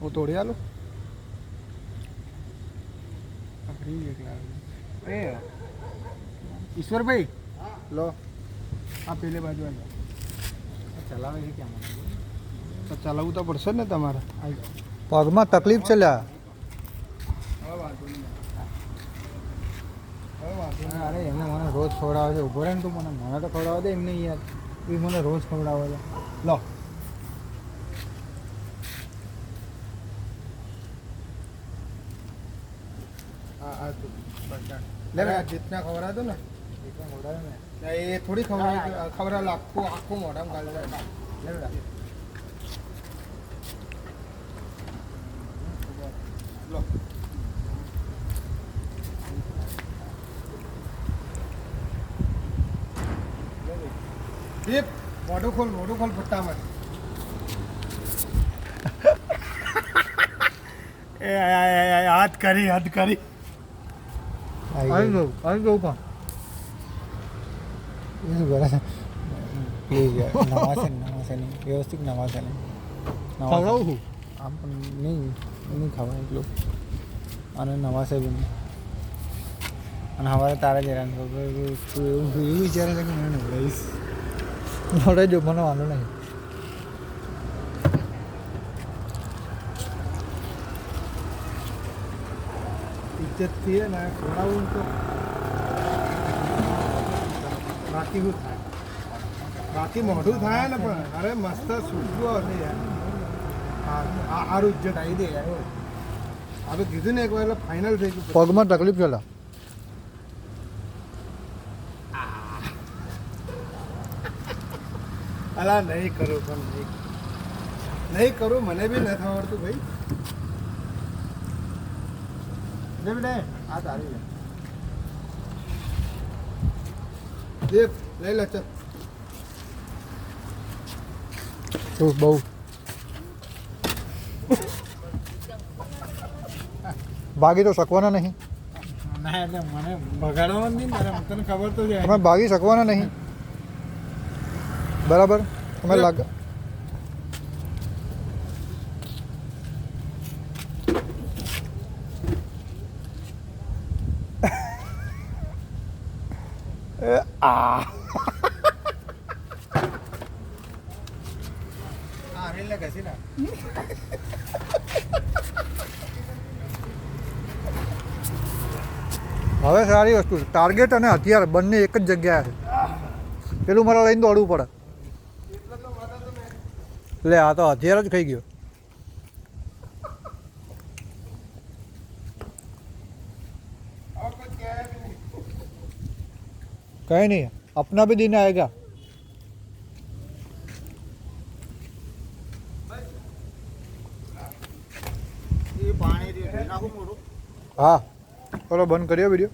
वो तोड़ी आलो ईश्वर भाई लो आप पहले बाजू आ जाओ चलावे છે ક્યાં તો ચલાવવું તો પડશે ને તમારે પગમાં તકલીફ છે લ્યા અરે એમને મને રોજ ખવડાવે છે ઉભો રહે ને તું મને તો ખવડાવવા દે એમને યાર એ મને રોજ ખવડાવે છે લો हाँ ले जितना खबरा दो ना ये थोड़ी खबरा लाखों आँखों मोटा में गाल लो मोटू खोल फुट्टा मत हाथ करी આવી ગયું પણ એ શું કરે છે પ્લીઝ યાર નવાશે નહીં વ્યવસ્થિત નવાશે નહીં ખવડાવું આમ પણ નહીં ખવાય એટલું અને નવાશે બી નહીં અને સવારે તારે જ હેરાન તું એવું વિચારે છે કે મને નવડાવીશ નવડાવી જો મને વાંધો નહીં इज्जत थी है ना खवડાવું તો બાકી શું થાય બાકી મોઢું થાય ને પણ અરે મસ્ત સૂકવો હશે યાર સારું ઇજ્જત આવી દે યાર આપણે કીધું ને એકવાર એટલે ફાઇનલ થઈ ગયું પગમાં તકલીફ છે અલા નહીં કરું પણ નહીં કરું મને બી નથી આવડતું ભાઈ આ તારી દેવ લઈ લે ચલ શું બહુ ભાગી તો શકવાના નહીં ના એટલે મને બગાડવાનું નહીં ને તને ખબર તો છે તમે ભાગી શકવાના નહીં બરાબર તમે લાગે રેલ ઘસી ના હવે સારી વસ્તુ છે ટાર્ગેટ અને હથિયાર બંને એક જ જગ્યાએ છે પેલું મારે લઈને દોડવું પડે લે આ તો હથિયાર જ ખાઈ ગયો कहीं नहीं अपना भी दिन आएगा हाँ चलो बंद करिए वीडियो।